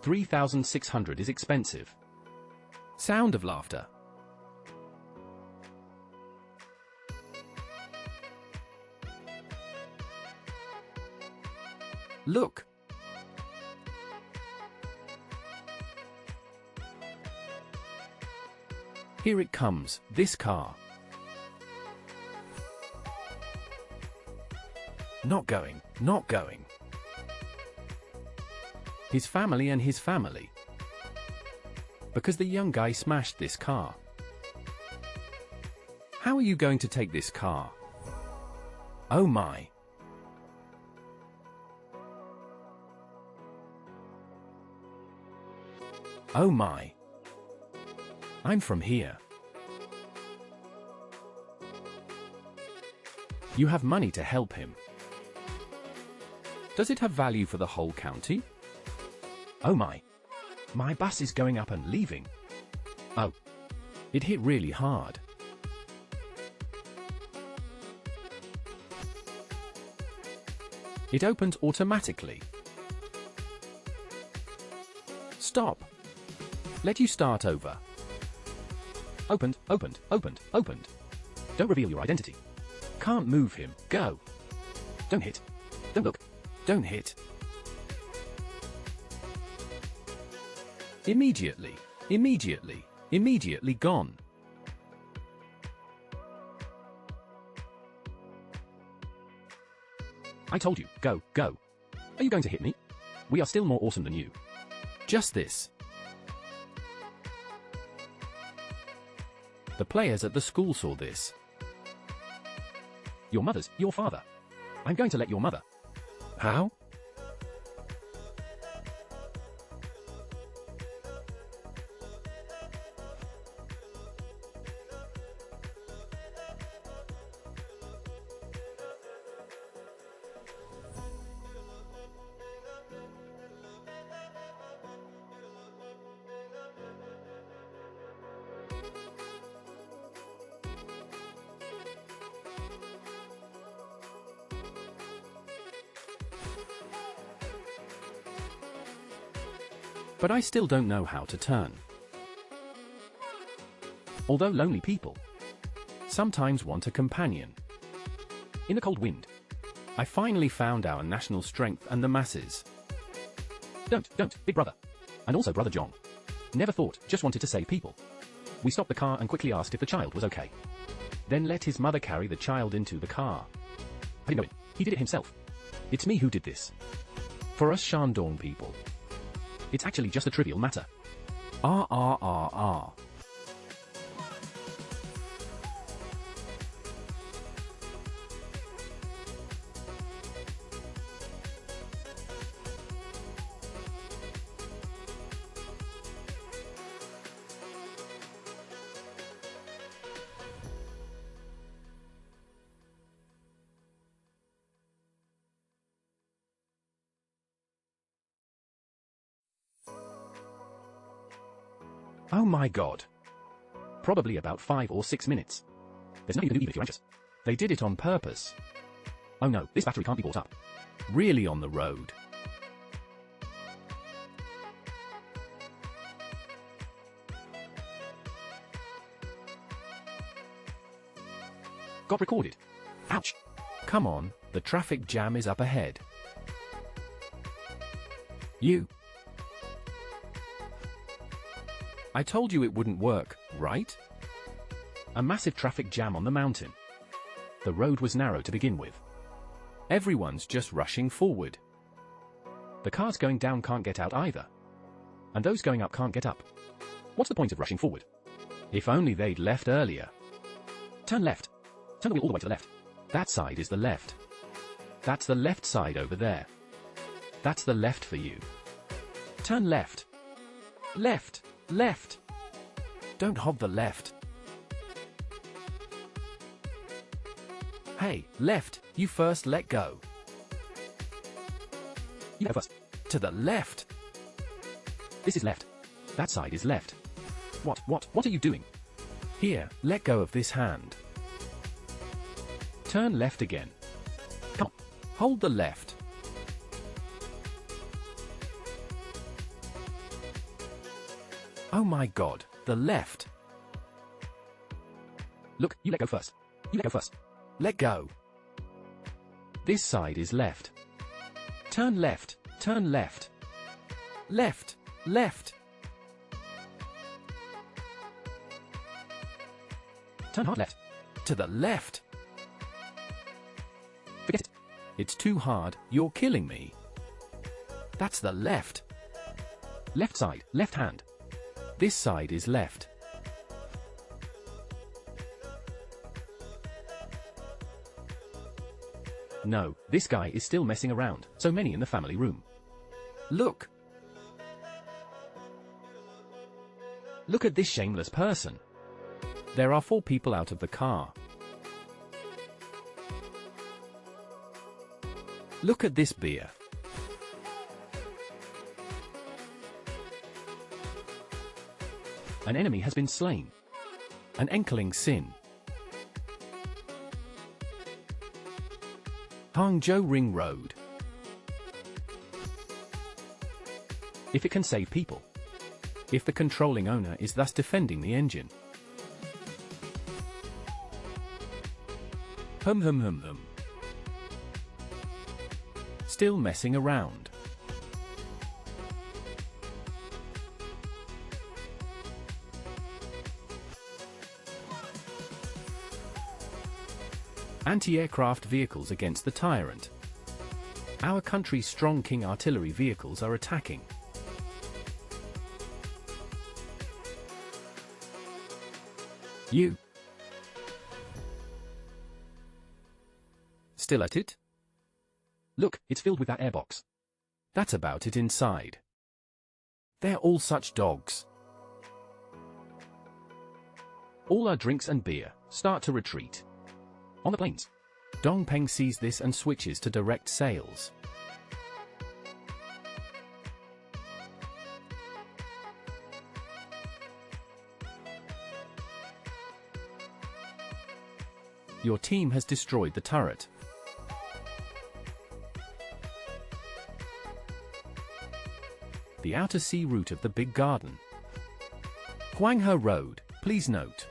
3,600 is expensive. Sound of laughter. Look. Here it comes, this car. Not going, not going. His family and his family. Because the young guy smashed this car. How are you going to take this car? Oh my. Oh my. I'm from here. You have money to help him. Does it have value for the whole county? Oh my. My bus is going up and leaving. Oh. It hit really hard. It opens automatically. Stop. Let you start over. Opened, opened, opened, opened. Don't reveal your identity. Can't move him. Go. Don't hit. Don't look. Don't hit. Immediately. Immediately. Immediately gone. I told you, go, go. Are you going to hit me? We are still more awesome than you. Just this. The players at the school saw this. Your mother's, your father. I'm going to let your mother. How? But I still don't know how to turn. Although lonely people sometimes want a companion. In a cold wind, I finally found our national strength and the masses. Don't, Big Brother. And also Brother John. Never thought, just wanted to save people. We stopped the car and quickly asked if the child was okay. Then let his mother carry the child into the car. I didn't know it. He did it himself. It's me who did this. For us Shandong people. It's actually just a trivial matter. R. Oh my god. Probably about 5 or 6 minutes. There's nothing you can do even if you're anxious. They did it on purpose. Oh no, this battery can't be bought up. Really on the road. Got recorded. Ouch. Come on, the traffic jam is up ahead. You. I told you it wouldn't work, right? A massive traffic jam on the mountain. The road was narrow to begin with. Everyone's just rushing forward. The cars going down can't get out either. And those going up can't get up. What's the point of rushing forward? If only they'd left earlier. Turn left. Turn the wheel all the way to the left. That side is the left. That's the left side over there. That's the left for you. Turn left. Left. Left. Don't hog the left. Hey, left, you first let go. You go first. To the left. This is left. That side is left. What are you doing? Here, let go of this hand. Turn left again. Come on, hold the left. Oh my god, the left. Look, you let go first. You let go first. Let go. This side is left. Turn left, turn left. Left, left. Turn hard left. To the left. Forget it. It's too hard, you're killing me. That's the left. Left side, left hand. This side is left. No, this guy is still messing around, so many in the family room. Look! Look at this shameless person. There are 4 people out of the car. Look at this beer. An enemy has been slain. An enkling sin. Hangzhou Ring Road. If it can save people. If the controlling owner is thus defending the engine. Hum. Still messing around. Anti-aircraft vehicles against the tyrant. Our country's strong King artillery vehicles are attacking. You. Still at it? Look, it's filled with that airbox. That's about it inside. They're all such dogs. All our drinks and beer start to retreat. On the planes. Dongpeng sees this and switches to direct sales. Your team has destroyed the turret. The outer sea route of the Big Garden. Huanghe Road, please note.